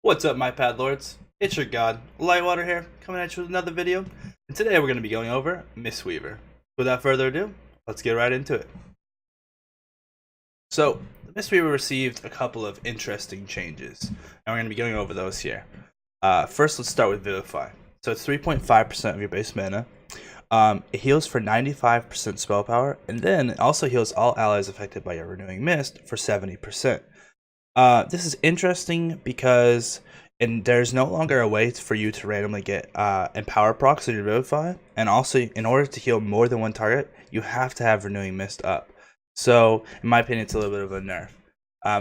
What's up, my pad lords? It's your god, Lightwater here, coming at you with another video. And today we're going to be going over Mistweaver. Without further ado, let's get right into it. So, Mistweaver received a couple of interesting changes, and we're going to be going over those here. First, let's start with Vivify. So it's 3.5% of your base mana. It heals for 95% spell power, and then it also heals all allies affected by your Renewing Mist for 70%. This is interesting because there's no longer a way for you to randomly get Empower procs in your Vivify, and also in order to heal more than one target, you have to have Renewing Mist up. So, in my opinion, it's a little bit of a nerf.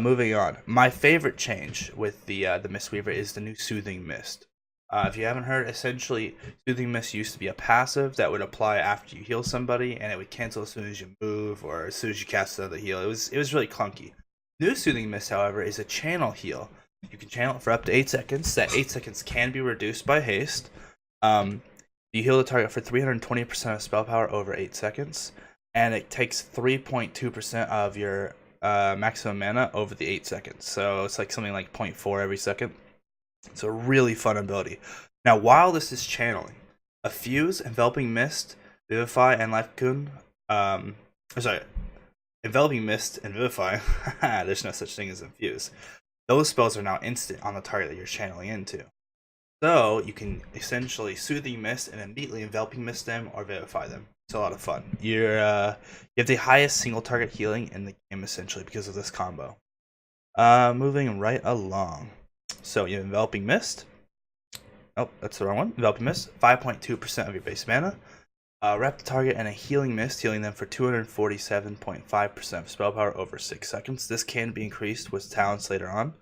Moving on, my favorite change with the Mistweaver is the new Soothing Mist. If you haven't heard, essentially, Soothing Mist used to be a passive that would apply after you heal somebody, and it would cancel as soon as you move or as soon as you cast another heal. It was really clunky. New Soothing Mist, however, is a channel heal. You can channel it for up to 8 seconds. That 8 seconds can be reduced by haste. You heal the target for 320% of spell power over 8 seconds, and it takes 3.2% of your maximum mana over the 8 seconds. So it's like something like 0.4 every second. It's a really fun ability. Now, while this is channeling, a Fuse, Enveloping Mist, Vivify, and Life Cocoon, Enveloping Mist and Vivify, there's no such thing as Infuse. Those spells are now instant on the target that you're channeling into. So you can essentially Soothing Mist and immediately Enveloping Mist them or Vivify them. It's a lot of fun. You have the highest single target healing in the game essentially because of this combo. Moving right along. So you have Enveloping Mist. Oh, that's the wrong one. Enveloping Mist, 5.2% of your base mana. Wrap the target in a Healing Mist, healing them for 247.5% of spell power over 6 seconds. This can be increased with talents later on.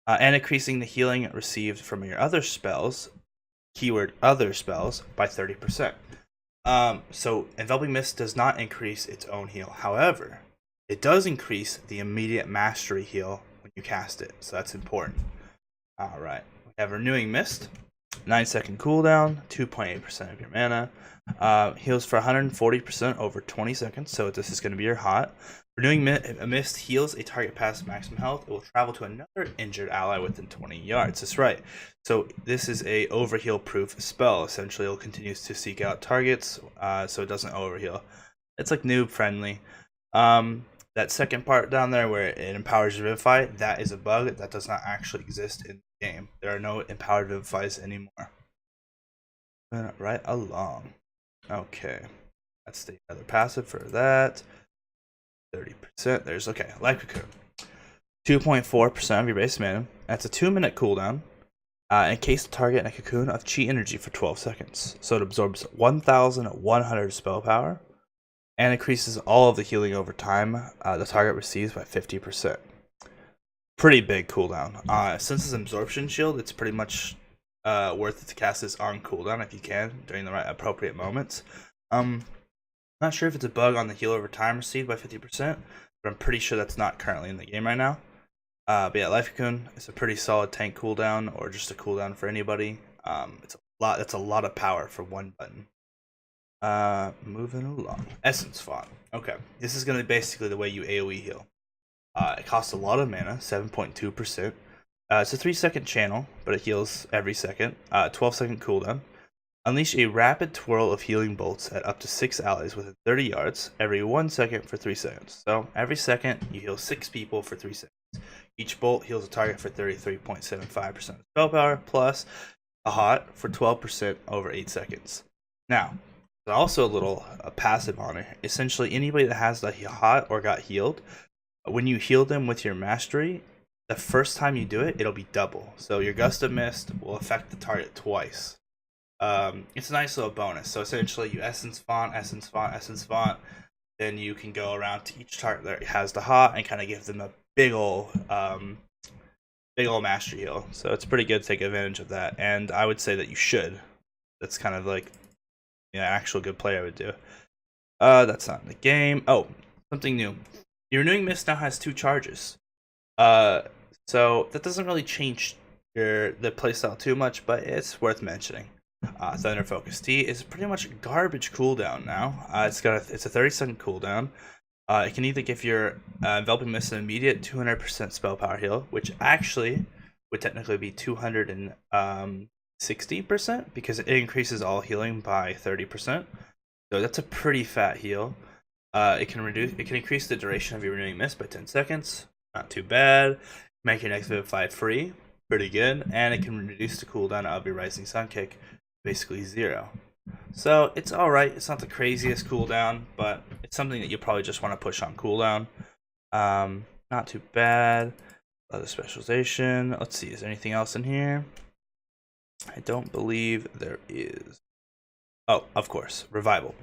And increasing the healing received from your other spells, keyword other spells, by 30%. So Enveloping Mist does not increase its own heal. However, it does increase the immediate mastery heal when you cast it. So that's important. Alright, we have Renewing Mist. 9-second cooldown, 2.8% of your mana. Heals for 140% over 20 seconds, so this is going to be your hot. Renewing Mist heals a target past maximum health. It will travel to another injured ally within 20 yards. That's right. So this is a overheal proof spell. Essentially, it will continue to seek out targets, so it doesn't overheal. It's like noob friendly. That second part down there where it empowers your Vivify, that is a bug that does not actually exist in the game. There are no empowered Vivifies anymore. Right along. Okay. That's the other passive for that. 30%. There's, okay, Life Cocoon. 2.4% of your base mana. That's a 2-minute cooldown. Encase the target in a cocoon of chi energy for 12 seconds. So it absorbs 1,100 spell power and increases all of the healing over time the target receives by 50%. Pretty big cooldown. Since it's absorption shield, it's pretty much worth it to cast this on cooldown if you can during the right appropriate moments. Not sure if it's a bug on the heal over time received by 50%, but I'm pretty sure that's not currently in the game right now. But yeah, Life Cocoon is a pretty solid tank cooldown, or just a cooldown for anybody. It's a lot. That's a lot of power for one button. Moving along. Essence Font. Okay, this is going to be basically the way you AoE heal. It costs a lot of mana, 7.2%. It's a 3-second channel, but it heals every second. 12-second cooldown. Unleash a rapid twirl of healing bolts at up to 6 allies within 30 yards every 1 second for 3 seconds. So every second, you heal 6 people for 3 seconds. Each bolt heals a target for 33.75% of spell power, plus a hot for 12% over 8 seconds. Now, there's also a little passive on it. Essentially, anybody that has the hot or got healed, when you heal them with your mastery, the first time you do it, it'll be double. So your Gust of Mist will affect the target twice. It's a nice little bonus. So essentially, you Essence Font, Essence Font, Essence Font. Then you can go around to each target that has the hot and kind of give them a big ol' mastery heal. So it's pretty good to take advantage of that. And I would say that you should. That's kind of like actual good play I would do. That's not in the game. Oh, something new. Your Renewing Mist now has 2 charges. So that doesn't really change the playstyle too much, but it's worth mentioning. Thunder Focus Tea is pretty much garbage cooldown now. It's a 30-second cooldown. It can either give your Enveloping Mist an immediate 200% spell power heal, which actually would technically be 260% because it increases all healing by 30%. So that's a pretty fat heal. It can increase the duration of your renewing mist by 10 seconds. Not too bad. Make your next Vivify free. Pretty good. And it can reduce the cooldown of your Rising Sun Kick, basically 0. So it's alright. It's not the craziest cooldown, but it's something that you probably just want to push on cooldown. Not too bad. Other specialization. Let's see, is there anything else in here? I don't believe there is. Oh, of course, Revival.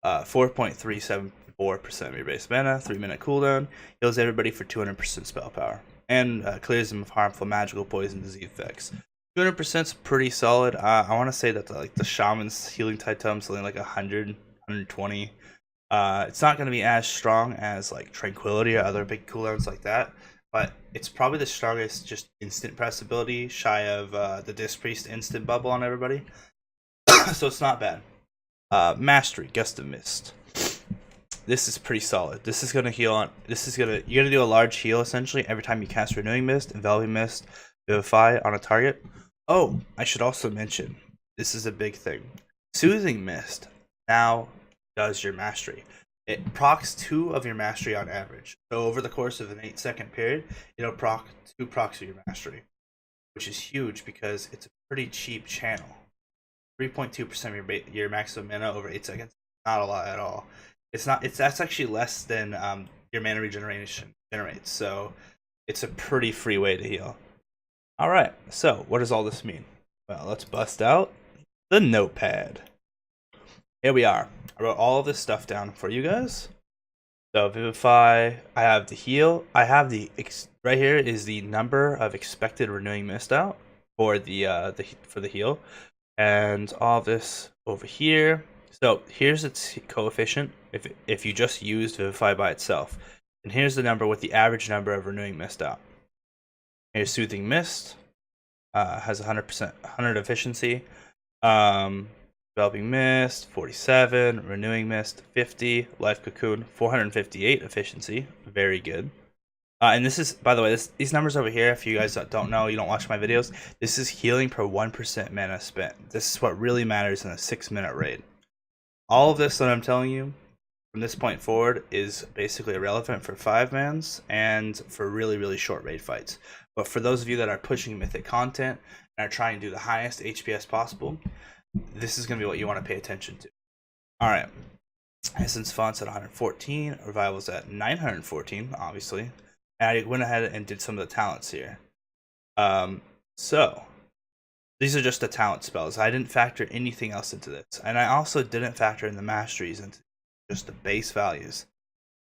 4.374% of your base mana, 3-minute cooldown, heals everybody for 200% spell power, and clears them of harmful magical poison disease effects. 200% is pretty solid. I want to say that the Shaman's healing Titan is something like 100, 120. It's not going to be as strong as like Tranquility or other big cooldowns like that, but it's probably the strongest just instant press ability, shy of the Disc Priest instant bubble on everybody. So it's not bad. Mastery, Gust of Mist. This is pretty solid. This is gonna heal on. You're gonna do a large heal essentially every time you cast Renewing Mist, Enveloping Mist, Vivify on a target. Oh, I should also mention this is a big thing. Soothing Mist now does your mastery. It procs 2 of your mastery on average. So over the course of an 8-second period, it'll proc 2 procs of your mastery, which is huge because it's a pretty cheap channel. 3.2% of your maximum mana over 8 seconds. Not a lot at all. That's actually less than your mana regeneration generates. So it's a pretty free way to heal. All right. So what does all this mean? Well, let's bust out the notepad. Here we are. I wrote all of this stuff down for you guys. So Vivify. I have the heal. I have right here is the number of expected renewing mist out for the heal. And all this over here. So here's its coefficient if you just used Vivify by itself. And here's the number with the average number of renewing mist out. Here's Soothing Mist. Has 100 efficiency. Developing Mist, 47. Renewing Mist, 50. Life Cocoon, 458 efficiency. Very good. And this is, by the way, these numbers over here, if you guys don't know, you don't watch my videos, this is healing per 1% mana spent. This is what really matters in a 6-minute raid. All of this that I'm telling you from this point forward is basically irrelevant for 5-mans and for really, really short raid fights. But for those of you that are pushing mythic content and are trying to do the highest HPS possible, this is going to be what you want to pay attention to. Alright, Essence Font's at 114, Revival's at 914, obviously. And I went ahead and did some of the talents here. So these are just the talent spells. I didn't factor anything else into this. And I also didn't factor in the masteries into just the base values.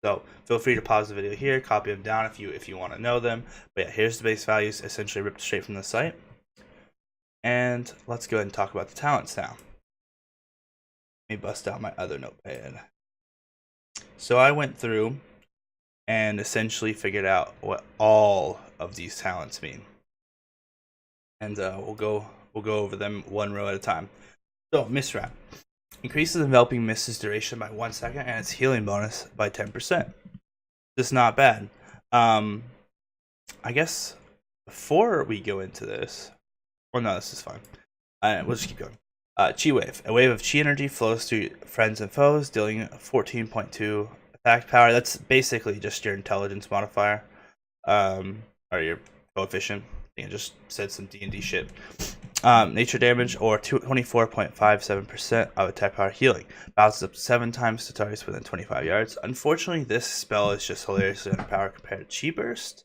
So feel free to pause the video here, copy them down if you want to know them. But yeah, here's the base values, essentially ripped straight from the site. And let's go ahead and talk about the talents now. Let me bust out my other notepad. So I went through and essentially figured out what all of these talents mean. And we'll go over them one row at a time. So, Mistwrap. Increases Enveloping Mist's duration by 1 second and its healing bonus by 10%. Just not bad. I guess before we go into this, well, no, this is fine. We'll just keep going. Chi Wave. A wave of Chi energy flows through friends and foes, dealing 14.2 attack power. That's basically just your intelligence modifier, or your coefficient. I think I just said some D&D shit. Nature damage, or 24.57% of attack power healing. Bounces up 7 times to targets within 25 yards. Unfortunately, this spell is just hilariously underpowered compared to Chi Burst,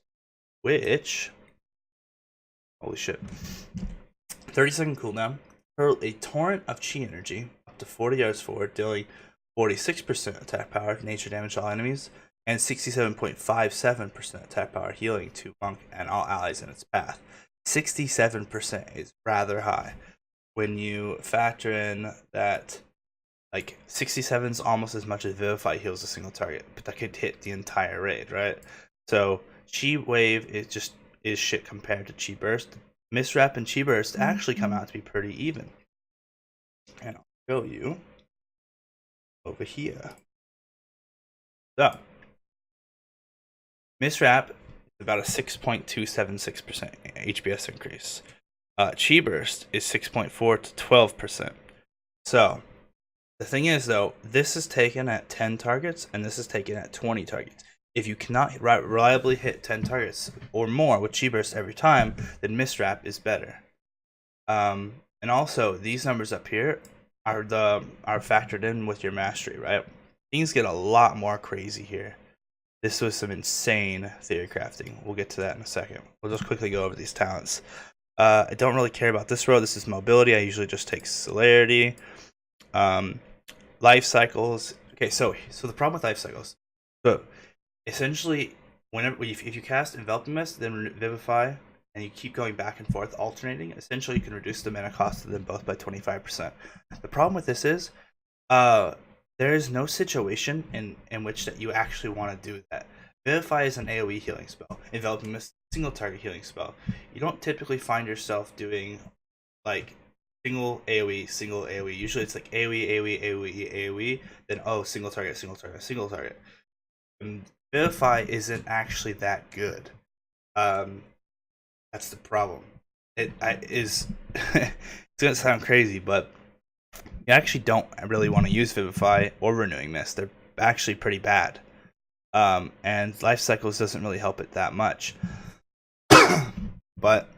which, holy shit, 30-second cooldown. Hurl a torrent of Chi energy up to 40 yards forward, dealing 46% attack power, nature damage to all enemies, and 67.57% attack power healing to Monk and all allies in its path. 67% is rather high. When you factor in that, like, 67 is almost as much as Vivify heals a single target, but that could hit the entire raid, right? So Chi Wave is shit compared to Chi Burst. Mistwrap and Chi Burst actually come out to be pretty even. And I'll show you over here. So, Mistwrap about a 6.276% HPS increase. Chi Burst is 6.4 to 12%. So the thing is, though, this is taken at 10 targets and this is taken at 20 targets. If you cannot reliably hit 10 targets or more with Chi Burst every time, then Mistwrap is better. And also, these numbers up here are factored in with your mastery, right? Things get a lot more crazy here. This was some insane theory crafting. We'll get to that in a second. We'll just quickly go over these talents. I don't really care about this row. This is mobility. I usually just take celerity. Life cycles. Okay, so the problem with life cycles. So essentially, if you cast enveloping mist, then vivify, and you keep going back and forth, alternating, essentially you can reduce the mana cost of them both by 25%. The problem with this is, there is no situation in which that you actually want to do that. Vivify is an AoE healing spell. Enveloping Mist, single target healing spell. You don't typically find yourself doing like single AoE. Usually it's like AoE, then single target. And Vivify isn't actually that good. That's the problem. It is. It's gonna sound crazy, but you actually don't really want to use Vivify or Renewing Mist. They're actually pretty bad. And Life Cycles doesn't really help it that much. But,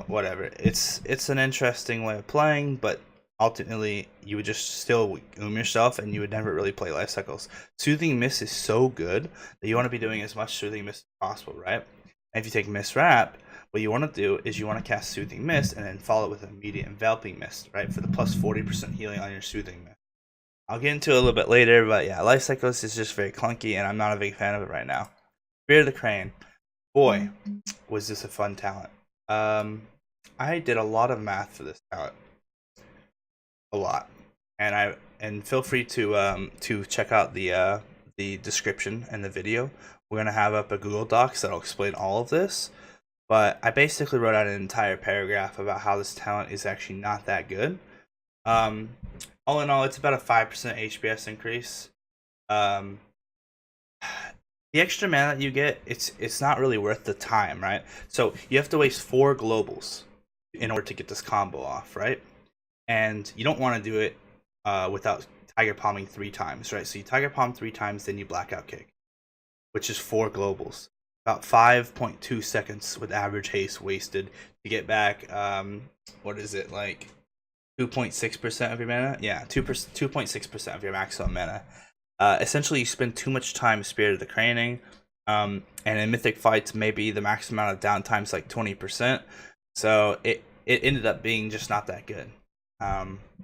whatever. It's an interesting way of playing, but ultimately you would just still yourself and you would never really play Life Cycles. Soothing Mist is so good that you want to be doing as much Soothing Mist as possible, right? And if you take Mistwrap, what you want to do is you want to cast Soothing Mist and then follow it with immediate Enveloping Mist, right? For the plus 40% healing on your Soothing Mist. I'll get into it a little bit later, but yeah, Life Cycles is just very clunky and I'm not a big fan of it right now. Spirit of the Crane. Boy, was this a fun talent. I did a lot of math for this talent. A lot. And feel free to check out the description and the video. We're gonna have up a Google Docs that'll explain all of this. But I basically wrote out an entire paragraph about how this talent is actually not that good. All in all, it's about a 5% HPS increase. The extra mana that you get, it's not really worth the time, right? So you have to waste 4 globals in order to get this combo off, right? And you don't want to do it without Tiger Palming 3 times, right? So you Tiger Palm 3 times, then you Blackout Kick, which is 4 globals. About 5.2 seconds with average haste wasted to get back, what is it, like 2.6% of your mana? Yeah, 2.6% of your maximum mana. Essentially, you spend too much time Spirit of the Craning, and in Mythic fights, maybe the maximum amount of downtime is like 20%. So it ended up being just not that good.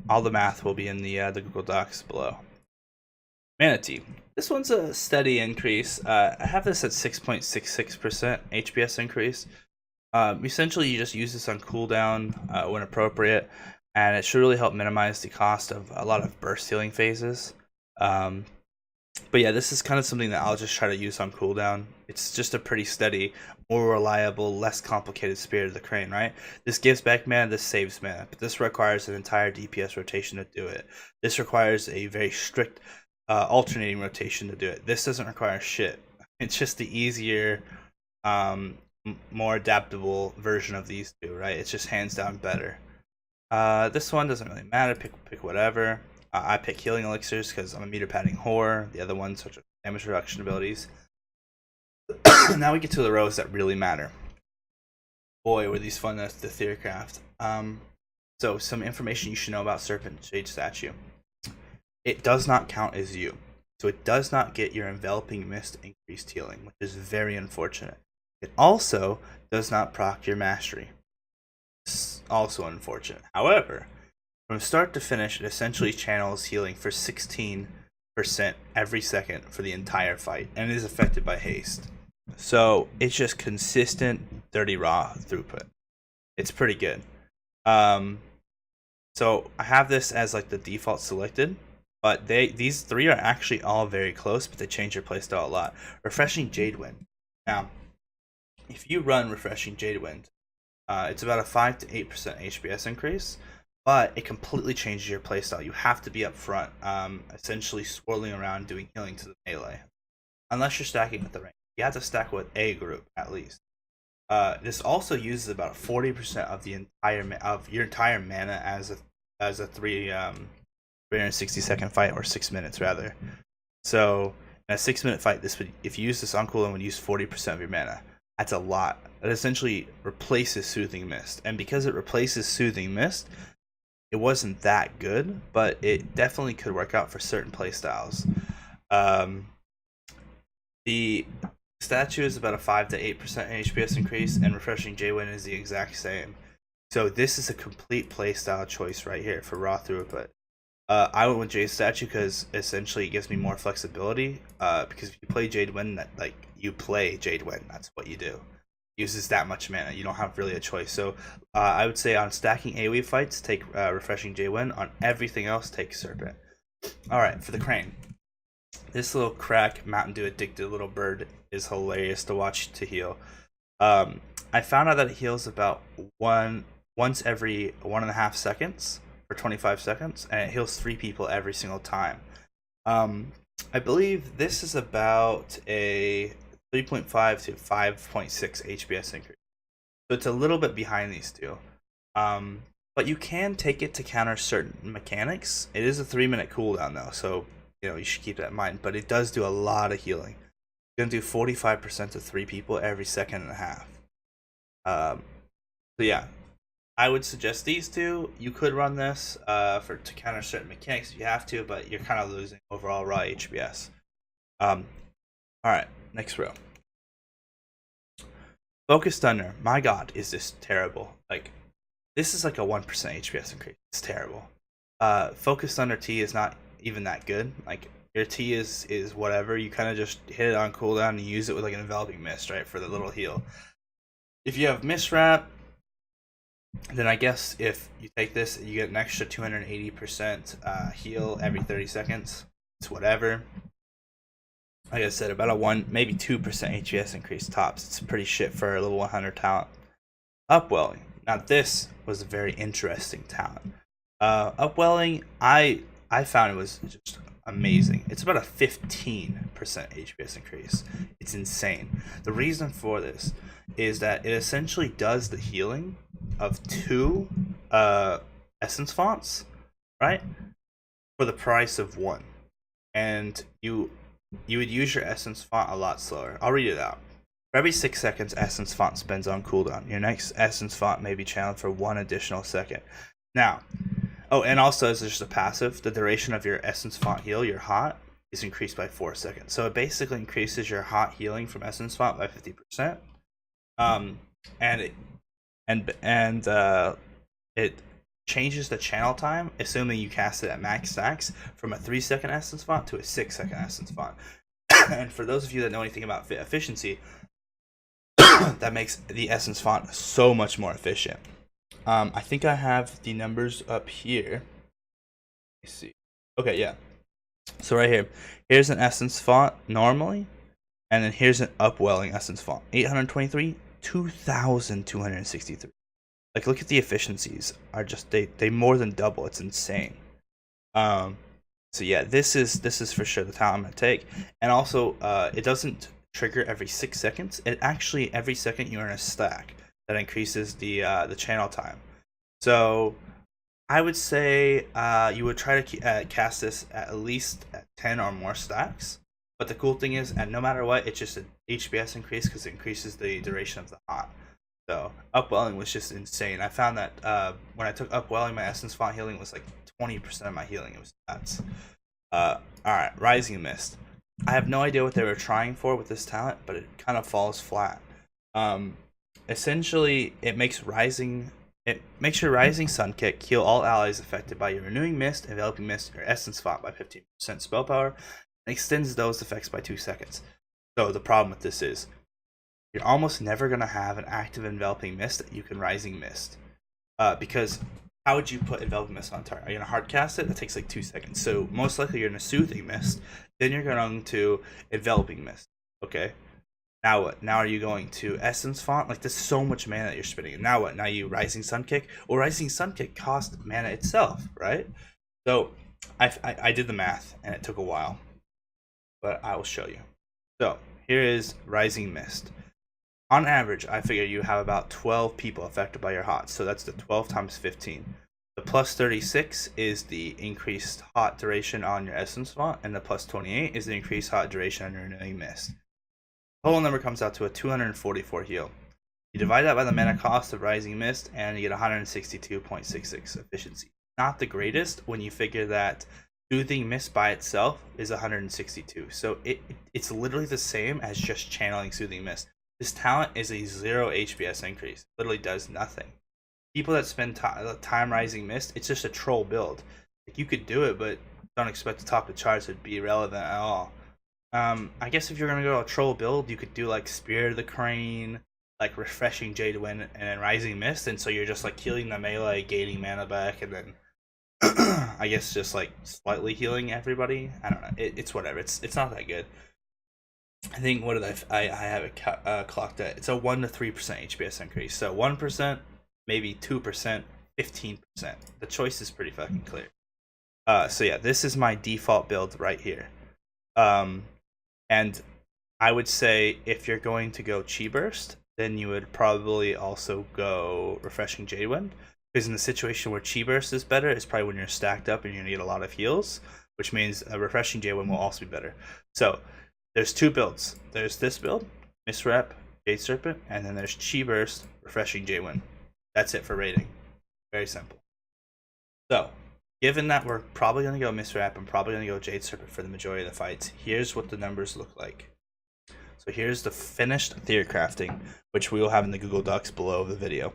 All the math will be in the Google Docs below. Manatee. This one's a steady increase. I have this at 6.66% HPS increase. Essentially, you just use this on cooldown when appropriate, and it should really help minimize the cost of a lot of burst healing phases. But yeah, this is kind of something that I'll just try to use on cooldown. It's just a pretty steady, more reliable, less complicated Spirit of the Crane, right? This gives back mana, this saves mana, but this requires an entire DPS rotation to do it. This requires a very strict alternating rotation to do it. This doesn't require shit. It's just the easier, more adaptable version of these two, right? It's just hands down better. This one doesn't really matter. Pick whatever. I pick healing elixirs because I'm a meter padding whore. The other ones, such as damage reduction abilities. Now we get to the rows that really matter. Boy, were these fun to theory craft. So some information you should know about Serpent Shade Statue. It does not count as you. So it does not get your Enveloping Mist increased healing, which is very unfortunate. It also does not proc your mastery. It's also unfortunate. However, from start to finish, it essentially channels healing for 16% every second for the entire fight, and it is affected by haste. So it's just consistent, dirty raw throughput. It's pretty good. So I have this as like the default selected, but these 3 are actually all very close, but they change your playstyle a lot. Refreshing Jadewind. Now, if you run Refreshing Jadewind, it's about a 5 to 8% HPS increase, but it completely changes your playstyle. You have to be up front, essentially swirling around doing healing to the melee, unless you're stacking with the range. you have to stack with a group at least. This also uses about 40% of the entire mana as a 360-second fight, or 6 minutes rather. So in a 6-minute fight, this would, if you use this on cooldown, would use 40% of your mana. That's a lot. It essentially replaces Soothing Mist, and because it replaces Soothing Mist, it wasn't that good, but it definitely could work out for certain playstyles. The statue is about a 5 to 8% HPS increase, and Refreshing J-Win is the exact same. So this is a complete playstyle choice right here for raw throughput. I went with Jade Statue because essentially it gives me more flexibility. Because if you play Jade-Win, like you play Jade-Win, that's what you do. It uses that much mana, you don't have really a choice. So I would say on stacking AoE fights, take Refreshing J-Win. On everything else, take Serpent. Alright, for the Crane. This little crack Mountain Dew addicted little bird is hilarious to watch to heal. I found out that it heals about once every 1.5 seconds for 25 seconds, and it heals 3 people every single time. I believe this is about a 3.5 to 5.6 HPS increase. So it's a little bit behind these two. But you can take it to counter certain mechanics. It is a 3-minute cooldown though, so you should keep that in mind. But it does do a lot of healing. You're gonna do 45% to 3 people every 1.5 seconds. So yeah, I would suggest these two. You could run this to counter certain mechanics if you have to, but you're kind of losing overall raw HPS. Alright, next row. Focus Thunder. My god, is this terrible. Like, this is like a 1% HPS increase. It's terrible. Focus Thunder T is not even that good. Like, your T is whatever. You kind of just hit it on cooldown and use it with like an Enveloping Mist, right, for the little heal. If you have Mist Wrap, then I guess if you take this, you get an extra 280% heal every 30 seconds. It's whatever. Like I said, about a 1, maybe 2% HPS increase tops. It's pretty shit for a level 100 talent. Upwelling. Now this was a very interesting talent. Upwelling, I found it was just amazing. It's about a 15% HPS increase. It's insane. The reason for this is that it essentially does the healing of 2 essence fonts, right, for the price of 1. And you would use your essence font a lot slower. I'll read it out. For every 6 seconds essence font spends on cooldown, your next essence font may be channeled for 1 additional second. Now, oh, and also as just a passive, the duration of your essence font heal, your hot, is increased by 4 seconds. So it basically increases your hot healing from essence font by 50%. It changes the channel time, assuming you cast it at max stacks, from a 3-second essence font to a 6-second essence font. And for those of you that know anything about efficiency, that makes the essence font so much more efficient. I think I have the numbers up here. Let's see. Okay, yeah. So right here, here's an essence font normally, and then here's an upwelling essence font. 823, 2,263. Like, look at the efficiencies. Are just they more than double. It's insane. So yeah, this is for sure the talent I'm gonna take. And also, it doesn't trigger every 6 seconds. It actually every second you earn a stack that increases the channel time. So I would say you would try to cast this at least at 10 or more stacks. But the cool thing is, no matter what, it's just an HPS increase because it increases the duration of the hot. So upwelling was just insane. I found that when I took upwelling, my essence font healing was like 20% of my healing. It was nuts. Alright, Rising Mist. I have no idea what they were trying for with this talent, but it kind of falls flat. Essentially, it makes your Rising Sun Kick heal all allies affected by your Renewing Mist, Enveloping Mist, or Essence Font by 15% spell power, and extends those effects by 2 seconds. So the problem with this is, you're almost never going to have an active Enveloping Mist that you can Rising Mist. Because how would you put Enveloping Mist on target? Are you going to hard cast it? That takes like 2 seconds. So most likely you're going to Soothing Mist. Then you're going to Enveloping Mist. Okay? Now what? Now are you going to Essence Font? Like, there's so much mana that you're spending. And now what? Now you Rising Sun Kick? Well, Rising Sun Kick costs mana itself, right? So I did the math, and it took a while. But I will show you. So here is Rising Mist. On average, I figure you have about 12 people affected by your hot, so that's the 12 times 15. The plus 36 is the increased hot duration on your essence font, and the plus 28 is the increased hot duration on your renewing mist. Total number comes out to a 244 heal. You divide that by the mana cost of Rising Mist, and you get 162.66 efficiency. Not the greatest when you figure that Soothing Mist by itself is 162. So it's literally the same as just channeling Soothing Mist. This talent is a 0 HPS increase. It literally does nothing. People that spend time Rising Mist, it's just a troll build. Like, you could do it, but don't expect to top the charts to be relevant at all. I guess if you're gonna go a troll build, you could do like Spirit of the Crane, like Refreshing Jade Wind, and then Rising Mist, and so you're just like healing the melee, gaining mana back, and then I guess just like slightly healing everybody. I don't know. It's whatever. It's not that good. I think what did I have it clocked at? It's a 1 to 3% HPS increase. So 1%, maybe 2%, 15%. The choice is pretty fucking clear. So yeah, this is my default build right here. And I would say if you're going to go Chi Burst, then you would probably also go Refreshing Jade Wind. Because in the situation where Chi Burst is better, it's probably when you're stacked up and you're going to get a lot of heals, which means a Refreshing Jade Wind will also be better. So there's two builds. There's this build, Misrep, Jade Serpent, and then there's Chi Burst, Refreshing Jade Wind. That's it for rating. Very simple. So, given that we're probably going to go Misrep and probably going to go Jade Serpent for the majority of the fights, here's what the numbers look like. So here's the finished theory crafting, which we will have in the Google Docs below the video.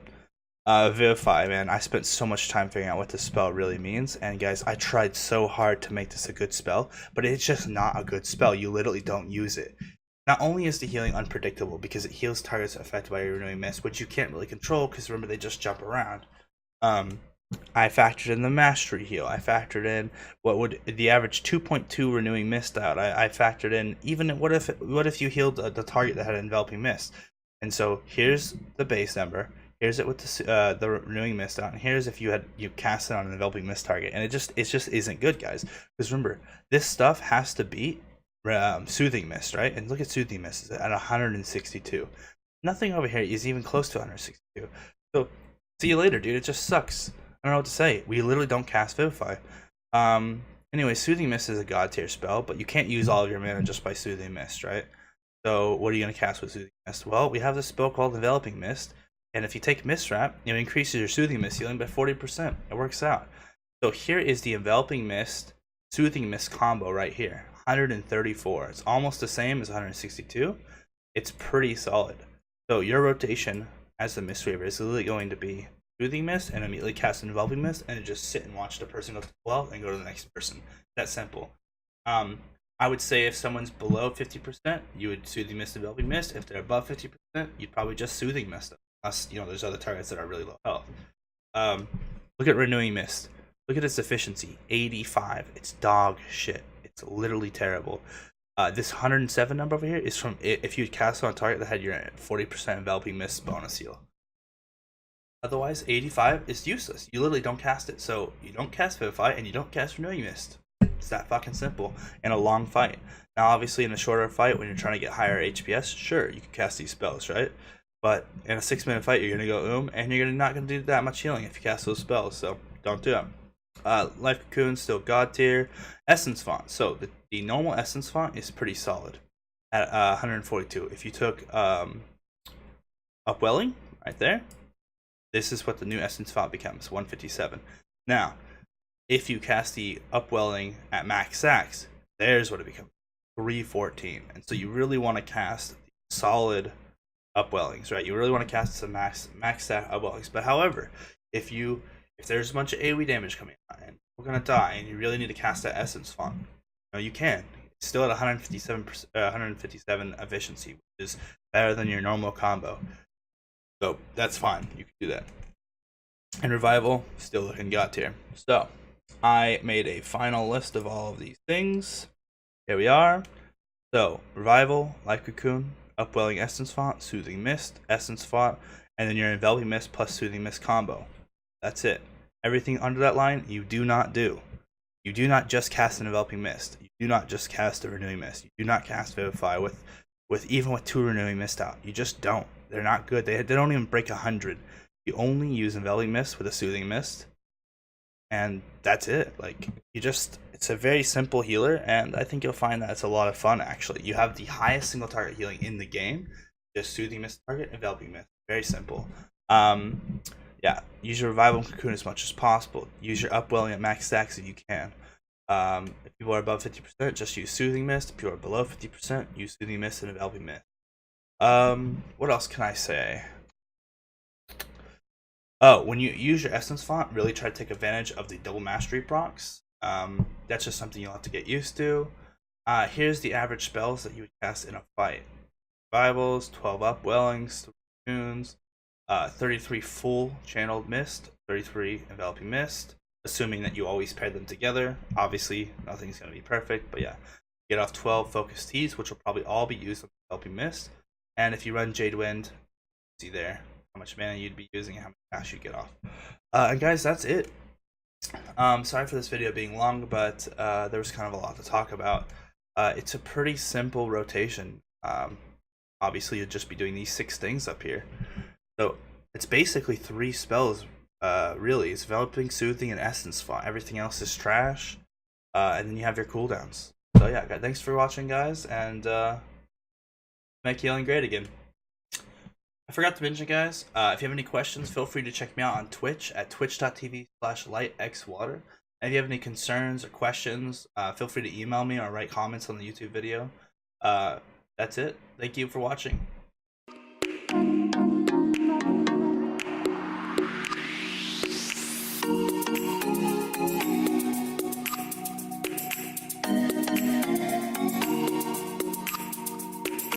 Vivify, man, I spent so much time figuring out what this spell really means, and guys, I tried so hard to make this a good spell, but it's just not a good spell. You literally don't use it. Not only is the healing unpredictable because it heals targets affected by your renewing mist, which you can't really control because remember they just jump around. I factored in the mastery heal. I factored in what would the average 2.2 renewing mist out. I factored in even what if you healed the target that had enveloping mist. And so here's the base number. Here's it with the renewing mist out, and here's if you cast it on an enveloping mist target, and it just isn't good, guys. Because remember, this stuff has to beat Soothing Mist, right? And look at Soothing Mist at 162. Nothing over here is even close to 162. So see you later, dude. It just sucks. I don't know what to say. We literally don't cast Vivify. Anyway, Soothing Mist is a god tier spell, but you can't use all of your mana just by Soothing Mist, right? So what are you gonna cast with Soothing Mist? Well, we have this spell called Enveloping Mist. And if you take Mistwrap, it increases your Soothing Mist healing by 40%. It works out. So here is the Enveloping Mist, Soothing Mist combo right here. 134. It's almost the same as 162. It's pretty solid. So your rotation as the Mistweaver is literally going to be Soothing Mist and immediately cast Enveloping Mist and just sit and watch the person go to 12 and go to the next person. That simple. I would say if someone's below 50%, you would Soothing Mist, Enveloping Mist. If they're above 50%, you'd probably just Soothing Mist them. Unless, there's other targets that are really low health. Look at Renewing Mist. Look at its efficiency, 85. It's dog shit. It's literally terrible. This 107 number over here is from if you cast on a target that had your 40% Enveloping Mist bonus heal. Otherwise, 85 is useless. You literally don't cast it. So you don't cast Vivify and you don't cast Renewing Mist. It's that fucking simple in a long fight. Now, obviously, in a shorter fight when you're trying to get higher HPS, sure, you can cast these spells, right? But in a 6-minute fight, you're going to go and you're not going to do that much healing if you cast those spells, so don't do it. Life Cocoon, still god tier. Essence Font. So the normal Essence Font is pretty solid at 142. If you took Upwelling right there, this is what the new Essence Font becomes, 157. Now, if you cast the Upwelling at max stacks, there's what it becomes, 314. And so you really want to cast solid Upwellings, right? You really want to cast some max stat Upwellings. But however, if there's a bunch of AoE damage coming out and we're gonna die, and you really need to cast that Essence Font, you can. It's still at 157 efficiency, which is better than your normal combo. So that's fine. You can do that. And Revival, still looking god tier. So I made a final list of all of these things. Here we are. So Revival, Life Cocoon, Upwelling Essence Font, Soothing Mist, Essence Font, and then your Enveloping Mist plus Soothing Mist combo. That's it. Everything under that line, you do not do. You do not just cast an Enveloping Mist. You do not just cast a Renewing Mist. You do not cast Vivify with even with 2 renewing mist out. You just don't. They're not good. They don't even break 100. You only use enveloping mist with a soothing mist, and that's it. Like, it's a very simple healer, and I think you'll find that it's a lot of fun. Actually, you have the highest single target healing in the game. Just soothing mist target, enveloping mist. Very simple. Yeah, use your revival and cocoon as much as possible. Use your upwelling at max stacks if you can. If people are above 50%, just use soothing mist. If you are below 50%, use soothing mist and enveloping mist. What else can I say? Oh, when you use your essence font, really try to take advantage of the double mastery procs. That's just something you'll have to get used to. Here's the average spells that you would cast in a fight. Revivals, 12 upwellings, 3 tunes, 33 full channeled mist, 33 enveloping mist, assuming that you always pair them together. Obviously, nothing's going to be perfect, but yeah. Get off 12 focused teas, which will probably all be used on enveloping mist. And if you run Jade Wind, see there how much mana you'd be using and how much cash you get off. And guys, that's it. Sorry for this video being long, but there was kind of a lot to talk about. It's a pretty simple rotation. Obviously, you'd just be doing these 6 things up here. So it's basically 3 spells, really. It's enveloping, soothing, and essence font. Everything else is trash. And then you have your cooldowns. So yeah, thanks for watching, guys, and make healing great again. I forgot to mention, guys, if you have any questions, feel free to check me out on Twitch at twitch.tv/lightwater. And if you have any concerns or questions, feel free to email me or write comments on the YouTube video. That's it. Thank you for watching.